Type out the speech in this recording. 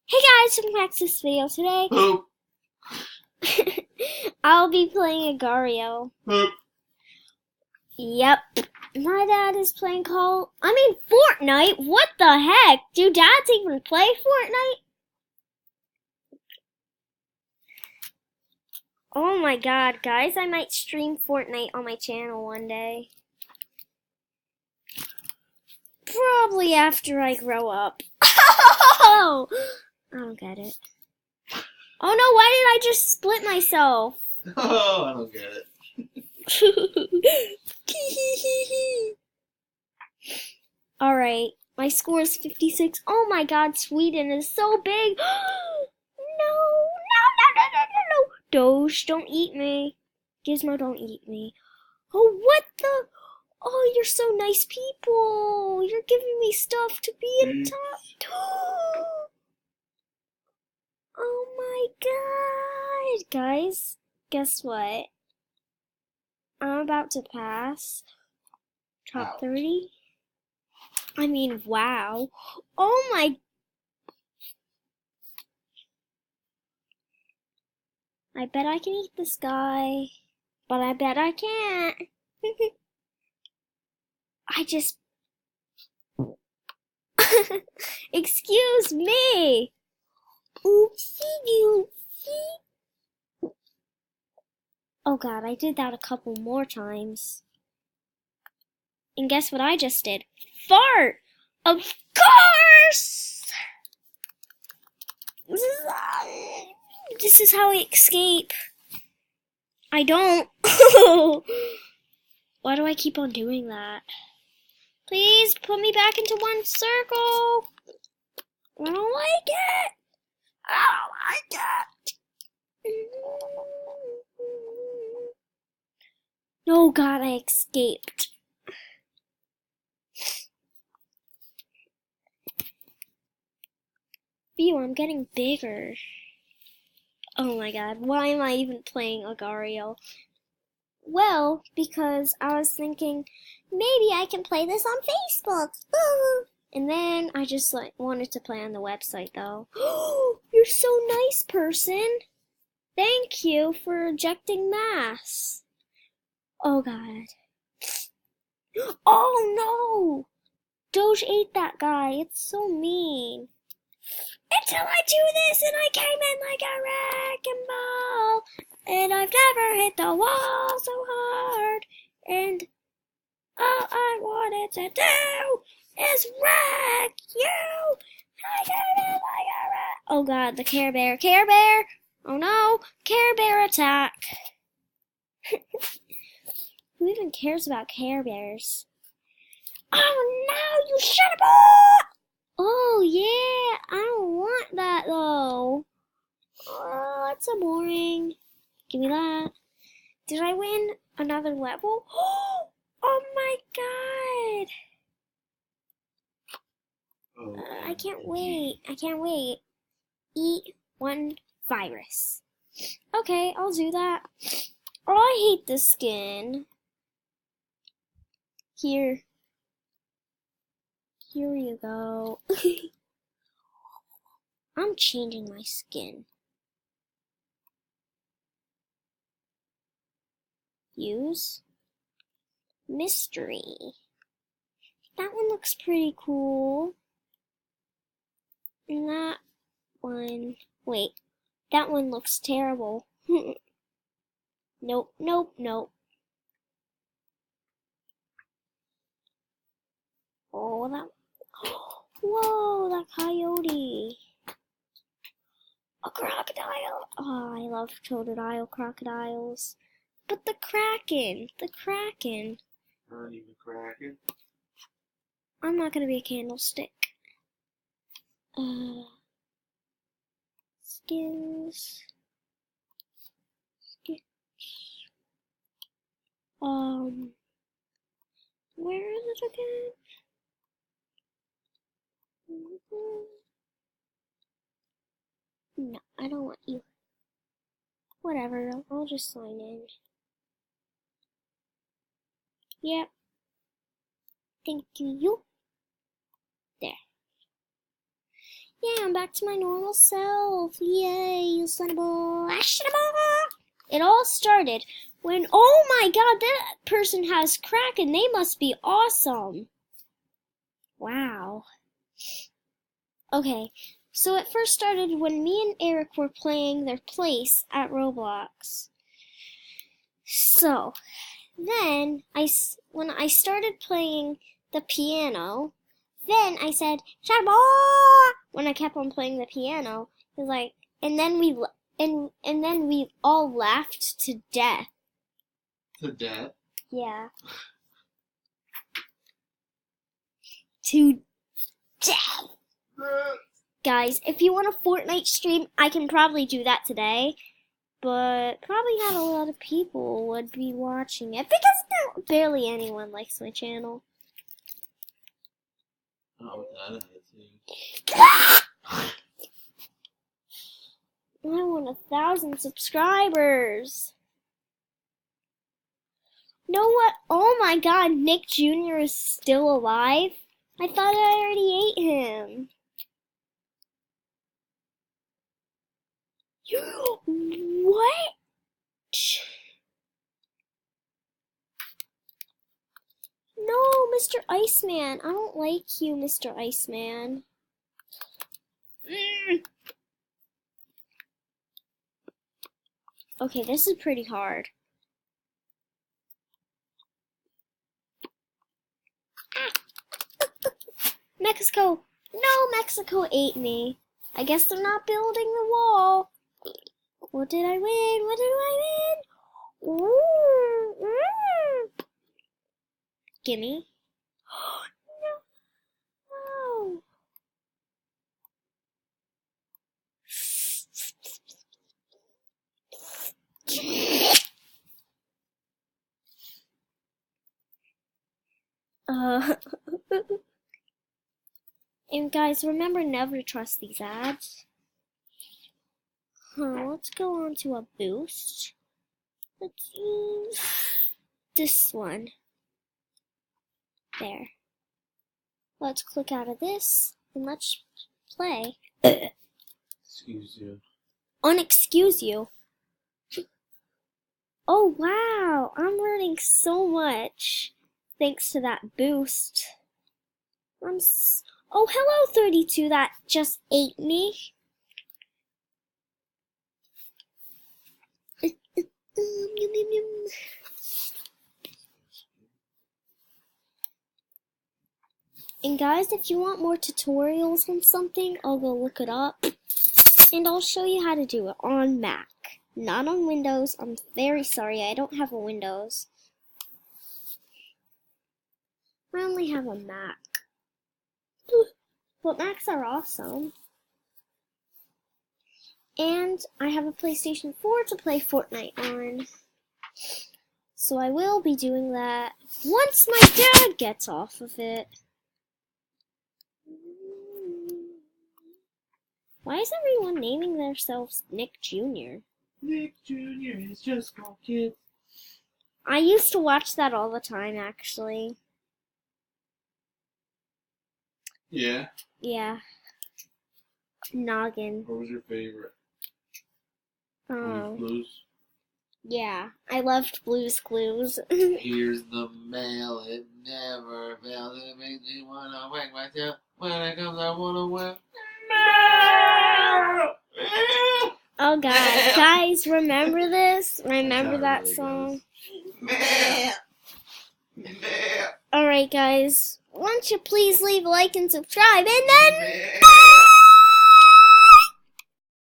Hey guys, welcome back to this video. Today, Boop, I'll be playing Agario. boop. Yep, my dad is playing Fortnite. What the heck? Do dads even play Fortnite? Oh my god, guys, I might stream Fortnite on my channel one day. Probably after I grow up. Oh! I don't get it. Oh no, why did I just split myself? Oh, I don't get it. Alright, my score is 56. Oh my god, Sweden is so big. No, no. Doge, don't eat me. Gizmo, don't eat me. Oh, what the? Oh, you're so nice people. You're giving me stuff to be in top. Oh my god. Guys, guess what? I'm about to pass top Wow. 30. I mean, wow. Oh my. I bet I can eat this guy. But I bet I can't. I just. Excuse me. Oopsie doopsie. Oh god, I did that a couple more times. And guess what I just did? Fart! Of course! This is how I escape. I don't. Why do I keep on doing that? Please put me back into one circle. I don't like it. I don't like it. Oh god, I escaped. Phew, I'm getting bigger. Oh my god, why am I even playing Agario? Well, because I was thinking, maybe I can play this on Facebook. And then I just wanted to play on the website though. You're so nice, person. Thank you for ejecting mass. Oh god. Oh no! Doge ate that guy. It's so mean. Until I do this and I came in like a wrecking ball. And I've never hit the wall so hard. And all I wanted to do is wreck you. I came in like a wreck. Oh god, the Care Bear. Care Bear! Oh no! Care Bear attack. Who even cares about Care Bears? Oh no, you shut up! Oh yeah, I don't want that though. Oh, that's so boring. Give me that. Did I win another level? Oh my god! Oh, I can't wait. I can't wait. Eat one virus. Okay, I'll do that. Oh, I hate this skin. Here. Here you go. I'm changing my skin. Use mystery. That one looks pretty cool. And that one, wait, that one looks terrible. Nope, nope, nope. Oh, that, whoa, that coyote. A crocodile. Oh, I love crocodile crocodiles. But the Kraken, the Kraken. Ernie McCracken. I'm not gonna be a candlestick. Skins. Skins. Where is it again? No, I don't want you. Whatever, I'll just sign in. Yep. Thank you. There. Yeah, I'm back to my normal self. Yay, you son of a... It all started when, oh my god, that person has Kraken. They must be awesome. Wow. Okay, so it first started when me and Eric were playing their place at Roblox. So, then, when I started playing the piano, then I said, "Shut up!" When I kept on playing the piano, it was like, and then we all laughed to death. To death? Yeah. To death. Guys, if you want a Fortnite stream, I can probably do that today, but probably not a lot of people would be watching it because barely anyone likes my channel. Not with that attitude. I want 1,000 subscribers. Know what? Oh my god, Nick Jr. is still alive? I thought I already ate him. What? No, Mr. Iceman. I don't like you, Mr. Iceman. Okay, this is pretty hard. Mexico! No, Mexico ate me. I guess they're not building the wall. What did I win? What did I win? Gimme. No. And guys, remember never trust these ads. Let's go on to a boost. Let's use this one. There. Let's click out of this and let's play. Excuse you. Unexcuse you. Oh wow, I'm learning so much thanks to that boost. Oh, hello 32 that just ate me. And guys, if you want more tutorials on something, I'll go look it up. And I'll show you how to do it on Mac. Not on Windows. I'm very sorry, I don't have a Windows. I only have a Mac. But Macs are awesome. And I have a PlayStation 4 to play Fortnite on. So I will be doing that once my dad gets off of it. Why is everyone naming themselves Nick Jr.? Nick Jr. is just for kids. I used to watch that all the time, actually. Yeah? Yeah. Noggin. What was your favorite? Oh. Blues? Yeah. I loved Blue's Clues. Here's the mail, it never fails. It makes me wanna wag my tail. When it comes, I wanna wag. Oh god. Guys, remember this? Remember that really song? Mail. Alright guys, why don't you please leave a like and subscribe and then... Mail.